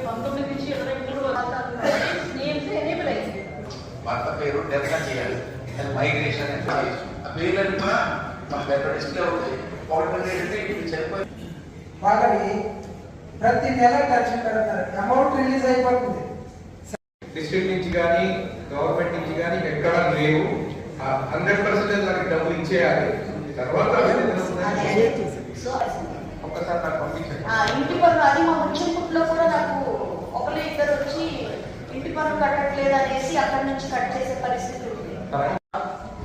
19 నుంచి 23 ఎనేబుల్ అయింది. భర్త పేరు డెఫినెట్ చేయాలి. మైగ్రేషన్ ఆ పేర్లను కూడా మనకు ఎక్కడ డిస్ప్లే అవుతాయి. ఒకటి ఏంటంటే ఇది చెప్పి వాళ్ళని ప్రతి నెల టెన్షన్ పెడతారు. అమౌంట్ రిలీజ్ అయిపోతుంది. డిస్ట్రిక్ట్ నుంచి కానీ గవర్నమెంట్ నుంచి కానీ ఎక్కడ లేవు. 100% వాళ్ళకి డబ్బులు ఇచ్చేయాలి. తర్వాత ఒక్కసారి నాకు పంపించండి. ఇంటి పన్ను అది మా ముచ్చింపుట్లో కూడా నాకు ఒకరు ఇద్దరు వచ్చి ఇంటి పన్ను కట్టట్లేదు అనేసి అక్కడి నుంచి కట్ చేసే పరిస్థితి ఉంది.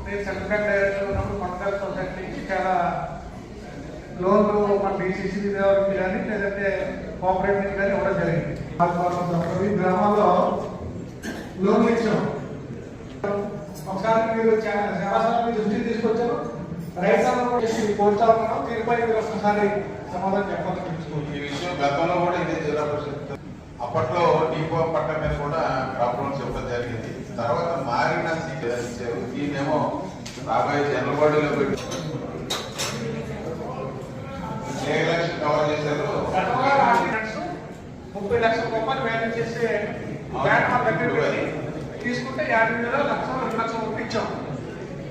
నేను సెంట్రల్ డైరెక్టర్ ఉన్నప్పుడు పంటల సొసైటీ నుంచి చాలా లోన్లు మన డిసిసి నుంచి కానీ లేదంటే కోఆపరేటివ్ నుంచి కానీ ఇవ్వడం జరిగింది. ఈ గ్రామాల్లో లోన్లు ఇచ్చాం. ఒకసారి మీరు శాసనాన్ని దృష్టికి తీసుకొచ్చారు. రైతు కోరుతామన్నాం. దీనిపై మీరు ఒకసారి సమాధానం చెప్పాలని ఈ విషయం గతంలో కూడా ఇదే జిల్లా పరిషత్ అప్పట్లో డిపో పట్ట మీద కూడా ప్రాబ్లమ్స్ చెప్పడం జరిగింది. తర్వాత మారిన ఇచ్చారు. దీన్నేమో రాబోయే జనరల్ బాడీలో పెట్టి 7 లక్షలు కవర్ చేశారు. 30 లక్షల రూపాయలు మేనేజ్ చేసే బ్యాంక్ మా దగ్గర పెట్టి తీసుకుంటే 50,000 లక్షలు 2 లక్షలు పంపించాం.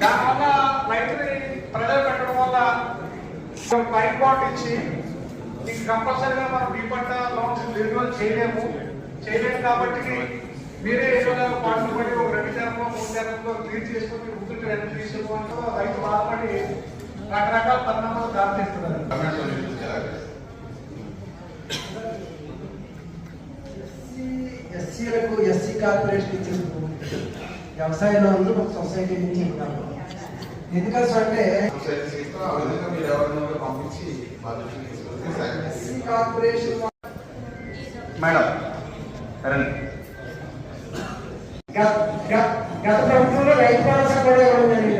దానివల్ల రైతుని ప్రజలు పెట్టడం వల్ల పైప్ బాట్ ఇచ్చి మీకు కంపల్సరీగా మనం ఈ పంట లోన్స్ రెన్యువల్ చేయలేము కాబట్టి మీరే ఏదో పాటలు పడి ఒక 2 జనంలో 3 జనంలో క్లియర్ చేసుకుని ముందుకు వెనక్కి తీసుకోవడంతో రైతు బాధపడి రకరకాల పరిణామాలు దారితీస్తున్నారు. ఎస్సీలకు ఎస్సీ కార్పొరేషన్ ఇచ్చిన వ్యవసాయ లోన్లు ఒక సొసైటీ నుంచి ఇవ్వగలరు. ఎందుకంటే అంటే ఎస్సీ కార్పొరేషన్ మేడం గత ప్రభుత్వంలో రైతు భరోసా కూడా ఇవ్వడం జరిగింది.